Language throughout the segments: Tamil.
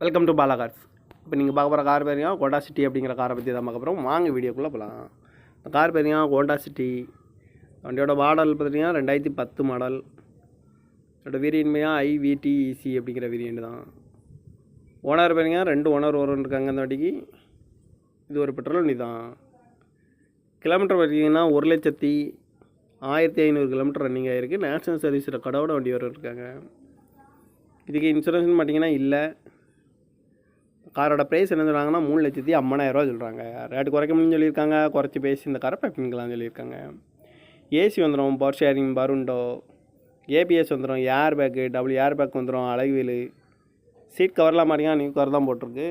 Welcome to Bala cars. இப்போ நீங்கள் பார்க்க போகிற கார் பேரையும் ஹோண்டா சிட்டி அப்படிங்கிற காரை பற்றி தான் பார்க்க போகிறோம். வாங்க வீடியோக்குள்ளே போகலாம். இந்த கார் பேரையும் ஹோண்டா சிட்டி. வண்டியோட மாடல் பார்த்தீங்கன்னா 2010 மாடல். இதோட வேரியன்ட்மையாக IVTEC அப்படிங்கிற வேரியண்ட் தான். ஓனர் பேருங்க 2 ஓனர் வரும் இருக்காங்க. இந்த வண்டிக்கு இது ஒரு பெட்ரோல் வண்டி தான். கிலோமீட்டர் பார்த்தீங்கன்னா 1,15,000 கிலோமீட்டர் ரன்னிங் ஆகிருக்கு. நேஷனல் சர்வீஸ் ரெக்கார்டோட வண்டி வரும் இருக்காங்க. இதுக்கு இன்சூரன்ஸ்னு பார்த்தீங்கன்னா இல்லை. காரோட ப்ரைஸ் என்ன சொல்கிறாங்கன்னா 3,50,000 சொல்கிறாங்க. ரேட்டு குறைக்க முடியும்னு சொல்லியிருக்காங்க. குறைச்சி பேசி இந்த காரை பண்ணிக்கலாம்னு சொல்லியிருக்காங்க. ஏசி வந்துடும், பவர் ஷேரிங், பருண்டோ, ABS வந்துடும், air bag, double air bag வந்துடும், அழகுவீல், சீட் கவர்லாம் மாதிரியா நியூ கவர் தான் போட்டிருக்கு.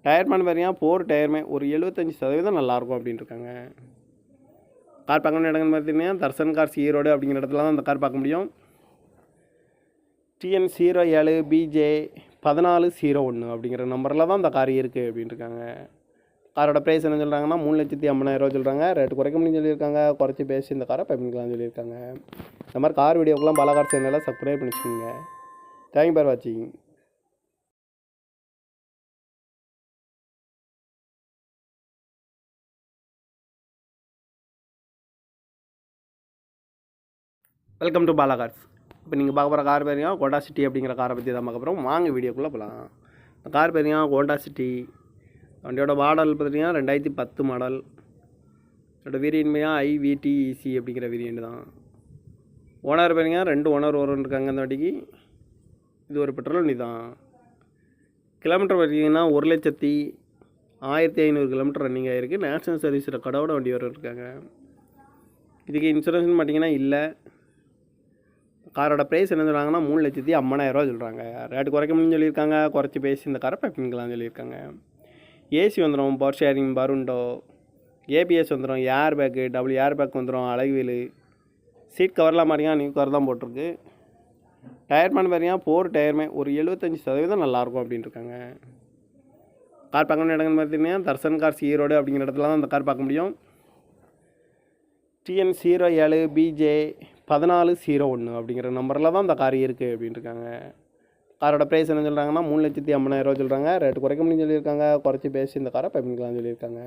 டயர் மேன் மாதிரியா 4 டயருமே ஒரு 75% நல்லாயிருக்கும் அப்படின்ட்டு இருக்காங்க. கார் பார்க்கணும் இடங்கன்னு பார்த்தீங்கன்னா தர்சன் கார்ஸ் ஈரோடு அப்படிங்கிற இடத்துல தான் இந்த கார் பார்க்க முடியும். TN 07BJ 1401 அப்படிங்கிற நம்பரில் தான் இந்த கார் இருக்குது அப்படின்ட்டு இருக்காங்க. காரோட ப்ரைஸ் என்ன சொல்கிறாங்கன்னா 3,50,000 சொல்கிறாங்க. ரேட்டு குறைக்க முடியும்னு சொல்லியிருக்காங்க. குறைச்சி பேசி இந்த காரை பண்ணிக்கலாம்னு சொல்லியிருக்காங்க. இந்த மாதிரி கார் வீடியோக்கெல்லாம் பாலா கார் சேனலை சப்ஸ்கிரைப் பண்ணிச்சுக்கோங்க. தேங்க்யூ ஃபார் வாட்சிங். Welcome to Bala cars. இப்போ நீங்கள் பார்க்க போகிற கார் பேரையும் ஹோண்டா சிட்டி அப்படிங்கிற காரை பற்றி தான் பார்க்க போகிறோம். வாங்க வீடியோக்குள்ளே போகலாம். இந்த கார் பேரையும் ஹோண்டா சிட்டி. வண்டியோட மாடல் பார்த்தீங்கன்னா 2010 மாடல். இதோட வேரியன்ட்மையாக IVTEC அப்படிங்கிற வேரியண்ட் தான். ஓனர் பேருங்க 2 ஓனர் வரும் இருக்காங்க. இந்த வண்டிக்கு இது ஒரு பெட்ரோல் வண்டி தான். கிலோமீட்டர் பார்த்தீங்கன்னா 1,05,000 கிலோமீட்டர் ரன்னிங் ஆகிருக்கு. நேஷனல் சர்வீஸ் ரெக்கார்டோட வண்டி வரும் இருக்காங்க. இதுக்கு இன்சூரன்ஸ்னு பார்த்தீங்கன்னா இல்லை. காரோட ப்ரைஸ் என்ன சொல்கிறாங்கன்னா 3,50,000 சொல்கிறாங்க. ரேட்டு குறைக்க முடியும்னு சொல்லியிருக்காங்க. குறைச்சி பேசி இந்த காரை பண்ணிக்கலாம்னு சொல்லியிருக்காங்க. ஏசி வந்துடும், பவர் ஷேரிங், பருண்டோ, ABS வந்துடும், air bag, double air bag வந்துடும், அழகுவீல், சீட் கவர்லாம் மாதிரியா நியூ கவர் தான் போட்டிருக்கு. டயர் மேன் மாதிரியா 4 டயருமே ஒரு 75% நல்லாயிருக்கும் அப்படின்ட்டு இருக்காங்க. கார் பார்க்கணும் இடங்கன்னு பார்த்தீங்கன்னா தர்சன் கார்ஸ் ஈரோடு அப்படிங்கிற இடத்துல தான் இந்த கார் பார்க்க முடியும். TN 07BJ 1401 அப்படிங்கிற நம்பரில் தான் இந்த கார் இருக்குது அப்படின்ட்டு இருக்காங்க. காரோட ப்ரைஸ் என்ன சொல்கிறாங்கன்னா 3,50,000 சொல்கிறாங்க. ரேட்டு குறைக்க முடியும்னு சொல்லியிருக்காங்க. குறைச்சி பேசி இந்த காரை பண்ணிக்கலாம்னு சொல்லியிருக்காங்க.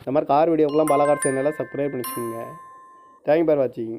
இந்த மாதிரி கார் வீடியோக்கெல்லாம் பாலா கார் சேனலை சப்ஸ்கிரைப் பண்ணிச்சுக்கோங்க. தேங்க்யூ ஃபார் வாட்சிங்.